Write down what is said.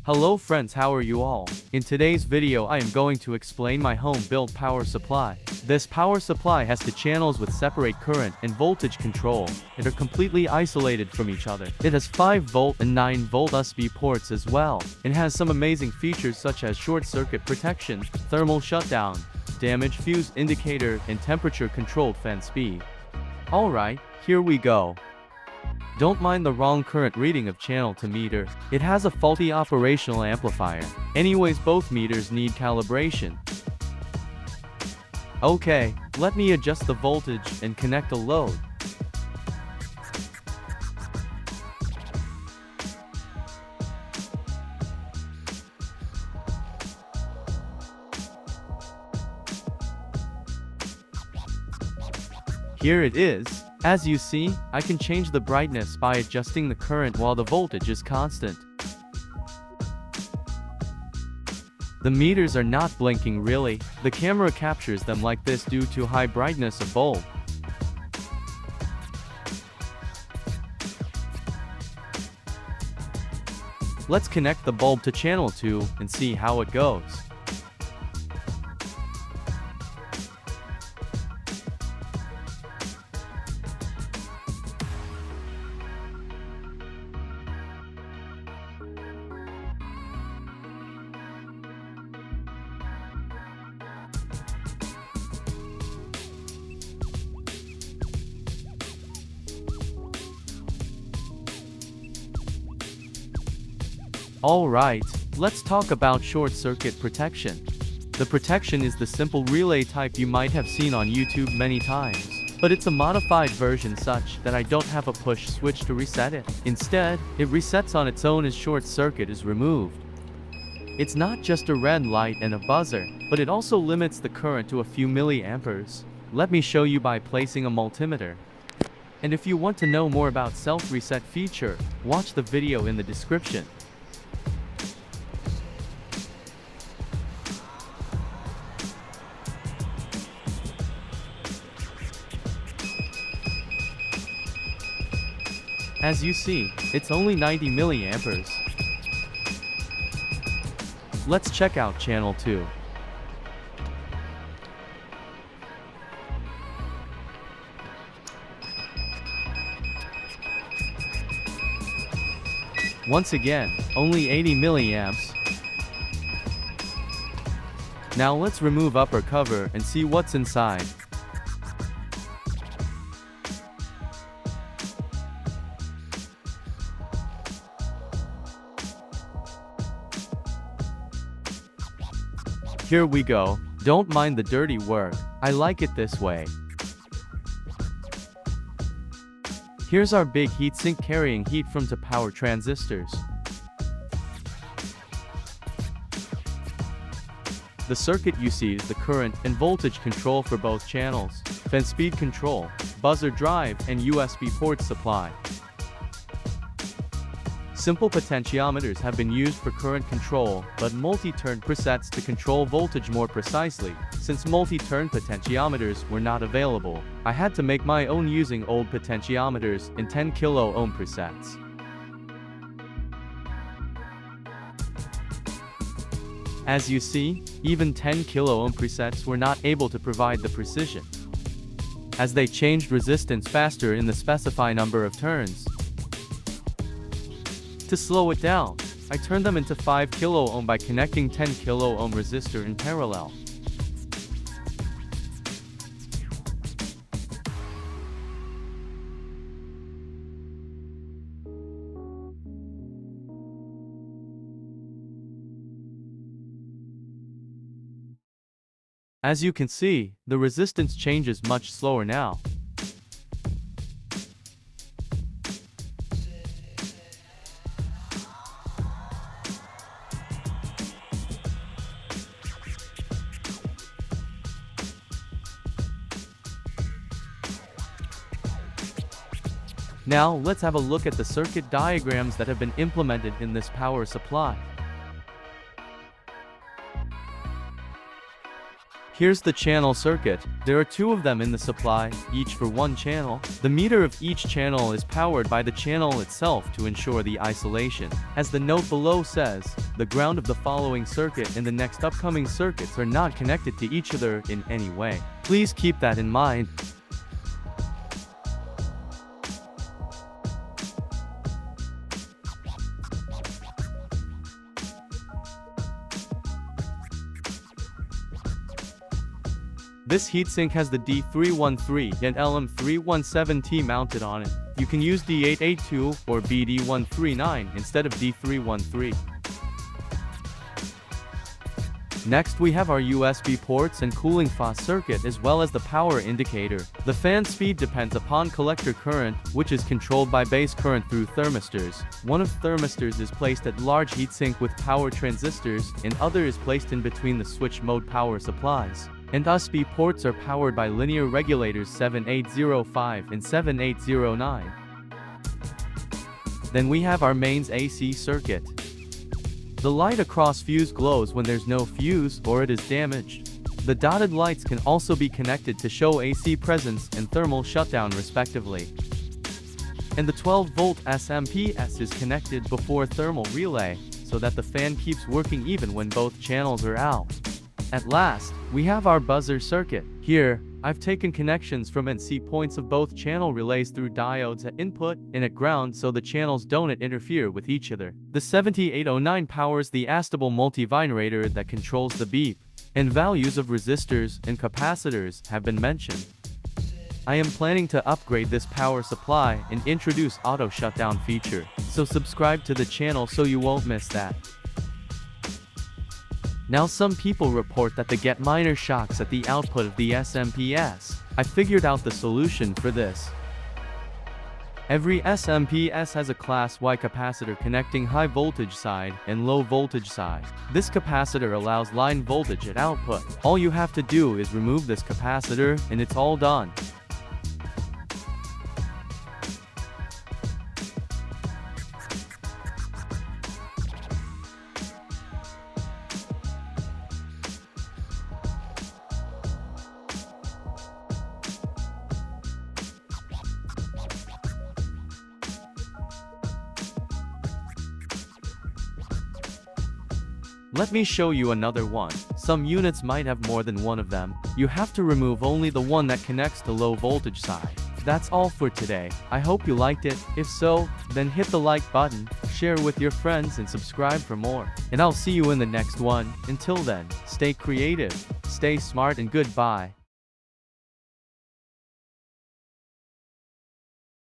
Hello friends, how are you all? In today's video I am going to explain my home-built power supply. This power supply has two channels with separate current and voltage control, and are completely isolated from each other. It has 5-volt and 9-volt USB ports as well, and has some amazing features such as short circuit protection, thermal shutdown, damage fuse indicator, and temperature controlled fan speed. Alright, here we go. Don't mind the wrong current reading of channel to meter. It has a faulty operational amplifier. Anyways, both meters need calibration. Okay, let me adjust the voltage and connect a load. Here it is. As you see, I can change the brightness by adjusting the current while the voltage is constant. The meters are not blinking really. The camera captures them like this due to high brightness of bulb. Let's connect the bulb to channel 2 and see how it goes. Alright, let's talk about short circuit protection. The protection is the simple relay type you might have seen on YouTube many times, but it's a modified version such that I don't have a push switch to reset it. Instead, it resets on its own as short circuit is removed. It's not just a red light and a buzzer, but it also limits the current to a few milliamperes. Let me show you by placing a multimeter. And if you want to know more about self-reset feature, watch the video in the description. As you see, it's only 90 milliamperes. Let's check out channel 2. Once again, only 80 milliamps. Now let's remove upper cover and see what's inside. Here we go. Don't mind the dirty work. I like it this way. Here's our big heatsink carrying heat from the power transistors. The circuit you see is the current and voltage control for both channels, fan speed control, buzzer drive, and USB port supply. Simple potentiometers have been used for current control, but multi-turn presets to control voltage more precisely. Since multi-turn potentiometers were not available, I had to make my own using old potentiometers in 10 kilo ohm presets. As you see, even 10 kilo ohm presets were not able to provide the precision, as they changed resistance faster in the specified number of turns. To slow it down, I turned them into 5 kilo ohm by connecting 10 kilo ohm resistor in parallel. As you can see, the resistance changes much slower now. Now, let's have a look at the circuit diagrams that have been implemented in this power supply. Here's the channel circuit. There are two of them in the supply, each for one channel. The meter of each channel is powered by the channel itself to ensure the isolation. As the note below says, the ground of the following circuit and the next upcoming circuits are not connected to each other in any way. Please keep that in mind. This heatsink has the D313 and LM317T mounted on it. You can use D882 or BD139 instead of D313. Next we have our USB ports and cooling faucet circuit as well as the power indicator. The fan speed depends upon collector current, which is controlled by base current through thermistors. One of thermistors is placed at large heatsink with power transistors, and other is placed in between the switch mode power supplies. And USB ports are powered by linear regulators 7805 and 7809. Then we have our mains AC circuit. The light across fuse glows when there's no fuse or it is damaged. The dotted lights can also be connected to show AC presence and thermal shutdown respectively. And the 12-volt SMPS is connected before thermal relay, so that the fan keeps working even when both channels are out. At last, we have our buzzer circuit. Here, I've taken connections from NC points of both channel relays through diodes at input and at ground so the channels don't interfere with each other. The 7809 powers the astable multivibrator that controls the beep, and values of resistors and capacitors have been mentioned. I am planning to upgrade this power supply and introduce auto shutdown feature, so subscribe to the channel so you won't miss that. Now some people report that they get minor shocks at the output of the SMPS. I figured out the solution for this. Every SMPS has a class Y capacitor connecting high voltage side and low voltage side. This capacitor allows line voltage at output. All you have to do is remove this capacitor and it's all done. Let me show you another one. Some units might have more than one of them. You have to remove only the one that connects to low voltage side. That's all for today. I hope you liked it. If so, then hit the like button, share with your friends and subscribe for more. And I'll see you in the next one. Until then, stay creative, stay smart and goodbye.